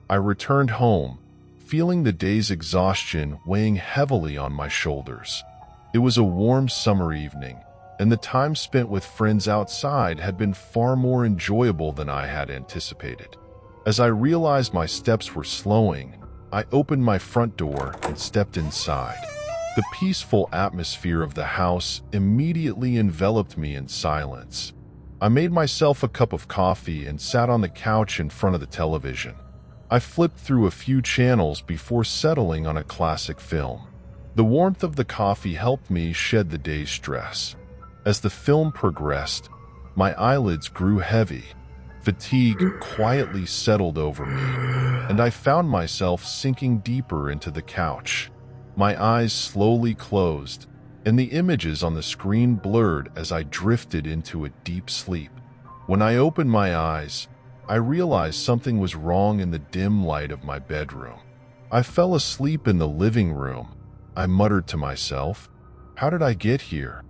I returned home, feeling the day's exhaustion weighing heavily on my shoulders. It was a warm summer evening, and the time spent with friends outside had been far more enjoyable than I had anticipated. As I realized my steps were slowing, I opened my front door and stepped inside. The peaceful atmosphere of the house immediately enveloped me in silence. I made myself a cup of coffee and sat on the couch in front of the television. I flipped through a few channels before settling on a classic film. The warmth of the coffee helped me shed the day's stress. As the film progressed, my eyelids grew heavy. Fatigue quietly settled over me, and I found myself sinking deeper into the couch. My eyes slowly closed, and the images on the screen blurred as I drifted into a deep sleep. When I opened my eyes, I realized something was wrong in the dim light of my bedroom. I fell asleep in the living room. I muttered to myself, "How did I get here?"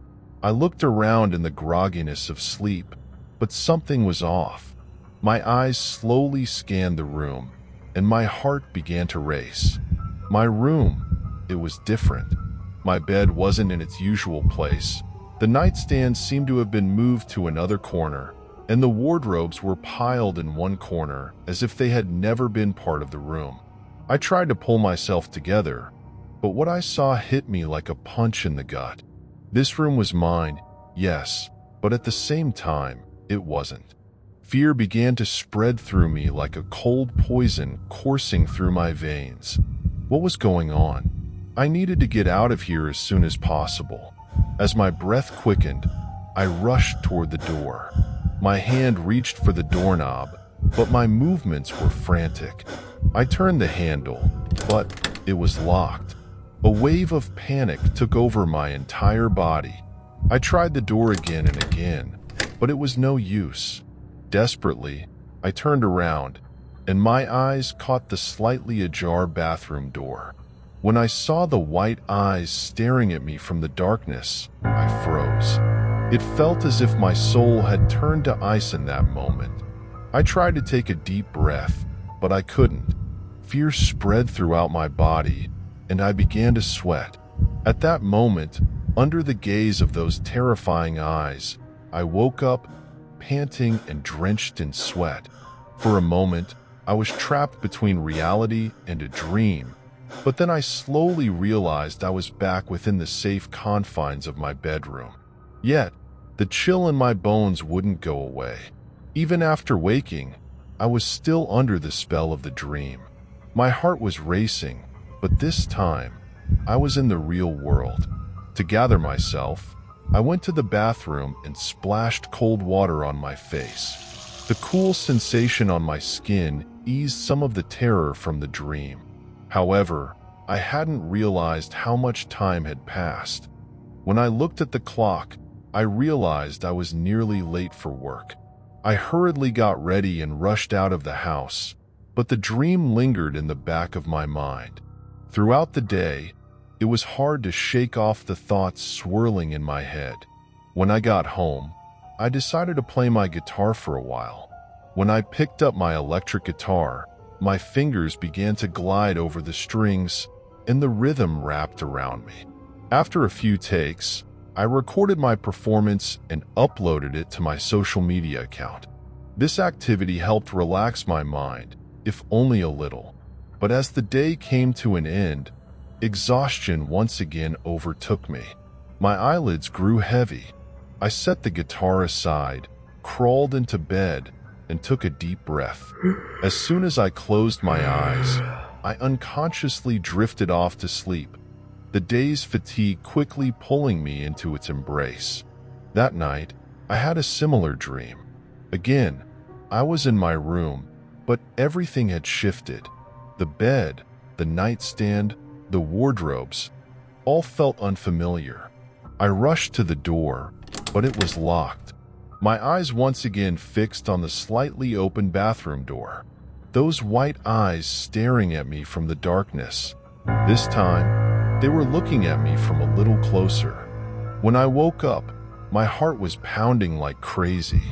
I looked around in the grogginess of sleep, but something was off. My eyes slowly scanned the room, and my heart began to race. My room, it was different. My bed wasn't in its usual place. The nightstand seemed to have been moved to another corner, and the wardrobes were piled in one corner as if they had never been part of the room. I tried to pull myself together, but what I saw hit me like a punch in the gut. This room was mine, yes, but at the same time, it wasn't. Fear began to spread through me like a cold poison coursing through my veins. What was going on? I needed to get out of here as soon as possible. As my breath quickened, I rushed toward the door. My hand reached for the doorknob, but my movements were frantic. I turned the handle, but it was locked. A wave of panic took over my entire body. I tried the door again and again, but it was no use. Desperately, I turned around, and my eyes caught the slightly ajar bathroom door. When I saw the white eyes staring at me from the darkness, I froze. It felt as if my soul had turned to ice in that moment. I tried to take a deep breath, but I couldn't. Fear spread throughout my body, and I began to sweat. At that moment, under the gaze of those terrifying eyes, I woke up, panting and drenched in sweat. For a moment, I was trapped between reality and a dream, but then I slowly realized I was back within the safe confines of my bedroom. Yet, the chill in my bones wouldn't go away. Even after waking, I was still under the spell of the dream. My heart was racing, but this time, I was in the real world. To gather myself, I went to the bathroom and splashed cold water on my face. The cool sensation on my skin eased some of the terror from the dream. However, I hadn't realized how much time had passed. When I looked at the clock, I realized I was nearly late for work. I hurriedly got ready and rushed out of the house, but the dream lingered in the back of my mind. Throughout the day, it was hard to shake off the thoughts swirling in my head. When I got home, I decided to play my guitar for a while. When I picked up my electric guitar, my fingers began to glide over the strings, and the rhythm wrapped around me. After a few takes, I recorded my performance and uploaded it to my social media account. This activity helped relax my mind, if only a little. But as the day came to an end, exhaustion once again overtook me. My eyelids grew heavy. I set the guitar aside, crawled into bed, and took a deep breath. As soon as I closed my eyes, I unconsciously drifted off to sleep, the day's fatigue quickly pulling me into its embrace. That night, I had a similar dream. Again, I was in my room, but everything had shifted. The bed, the nightstand, the wardrobes, all felt unfamiliar. I rushed to the door, but it was locked. My eyes once again fixed on the slightly open bathroom door. Those white eyes staring at me from the darkness. This time, they were looking at me from a little closer. When I woke up, my heart was pounding like crazy.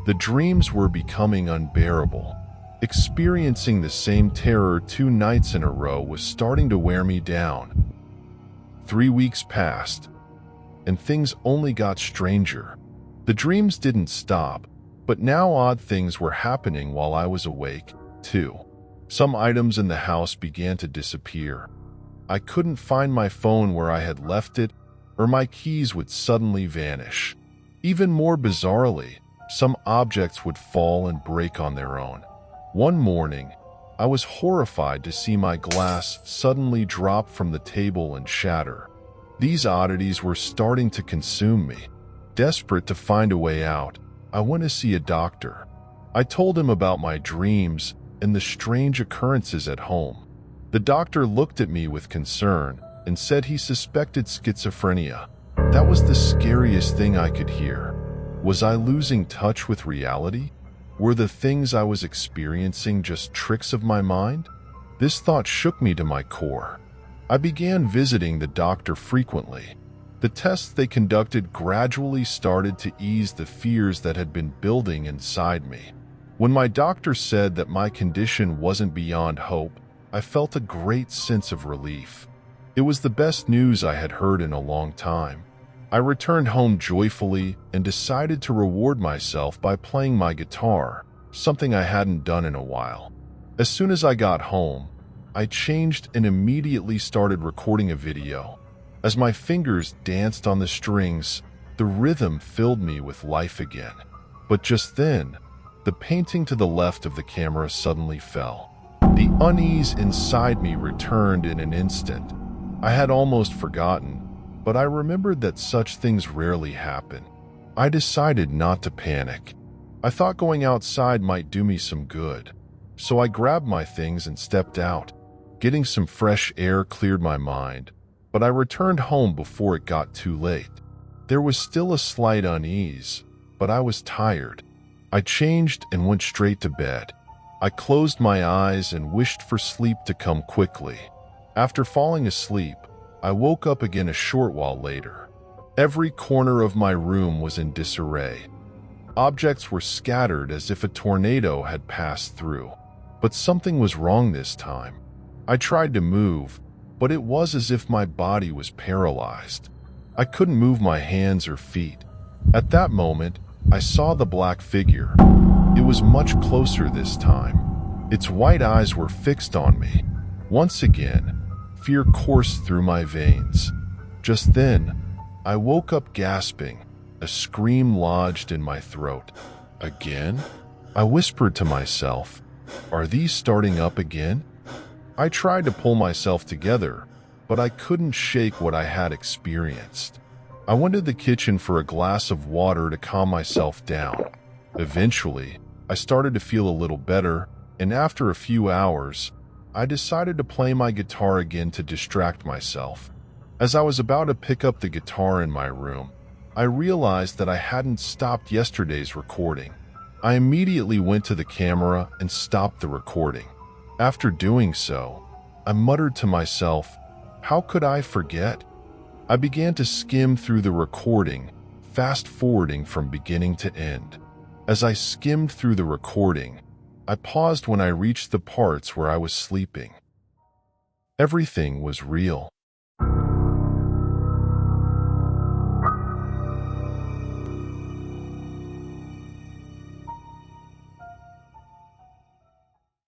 The dreams were becoming unbearable. Experiencing the same terror 2 nights in a row was starting to wear me down. 3 weeks passed, and things only got stranger. The dreams didn't stop, but now odd things were happening while I was awake, too. Some items in the house began to disappear. I couldn't find my phone where I had left it, or my keys would suddenly vanish. Even more bizarrely, some objects would fall and break on their own. One morning, I was horrified to see my glass suddenly drop from the table and shatter. These oddities were starting to consume me. Desperate to find a way out, I went to see a doctor. I told him about my dreams and the strange occurrences at home. The doctor looked at me with concern and said he suspected schizophrenia. That was the scariest thing I could hear. Was I losing touch with reality? Were the things I was experiencing just tricks of my mind? This thought shook me to my core. I began visiting the doctor frequently. The tests they conducted gradually started to ease the fears that had been building inside me. When my doctor said that my condition wasn't beyond hope, I felt a great sense of relief. It was the best news I had heard in a long time. I returned home joyfully and decided to reward myself by playing my guitar, something I hadn't done in a while. As soon as I got home, I changed and immediately started recording a video. As my fingers danced on the strings, the rhythm filled me with life again. But just then, the painting to the left of the camera suddenly fell. The unease inside me returned in an instant. I had almost forgotten, but I remembered that such things rarely happen. I decided not to panic. I thought going outside might do me some good, so I grabbed my things and stepped out. Getting some fresh air cleared my mind, but I returned home before it got too late. There was still a slight unease, but I was tired. I changed and went straight to bed. I closed my eyes and wished for sleep to come quickly. After falling asleep, I woke up again a short while later. Every corner of my room was in disarray. Objects were scattered as if a tornado had passed through. But something was wrong this time. I tried to move, but it was as if my body was paralyzed. I couldn't move my hands or feet. At that moment, I saw the black figure. It was much closer this time. Its white eyes were fixed on me. Once again, fear coursed through my veins. Just then, I woke up gasping. A scream lodged in my throat. Again? I whispered to myself, "Are these starting up again?" I tried to pull myself together, but I couldn't shake what I had experienced. I went to the kitchen for a glass of water to calm myself down. Eventually, I started to feel a little better, and after a few hours, I decided to play my guitar again to distract myself. As I was about to pick up the guitar in my room, I realized that I hadn't stopped yesterday's recording. I immediately went to the camera and stopped the recording. After doing so, I muttered to myself, "How could I forget?" I began to skim through the recording, fast-forwarding from beginning to end. As I skimmed through the recording, I paused when I reached the parts where I was sleeping. Everything was real.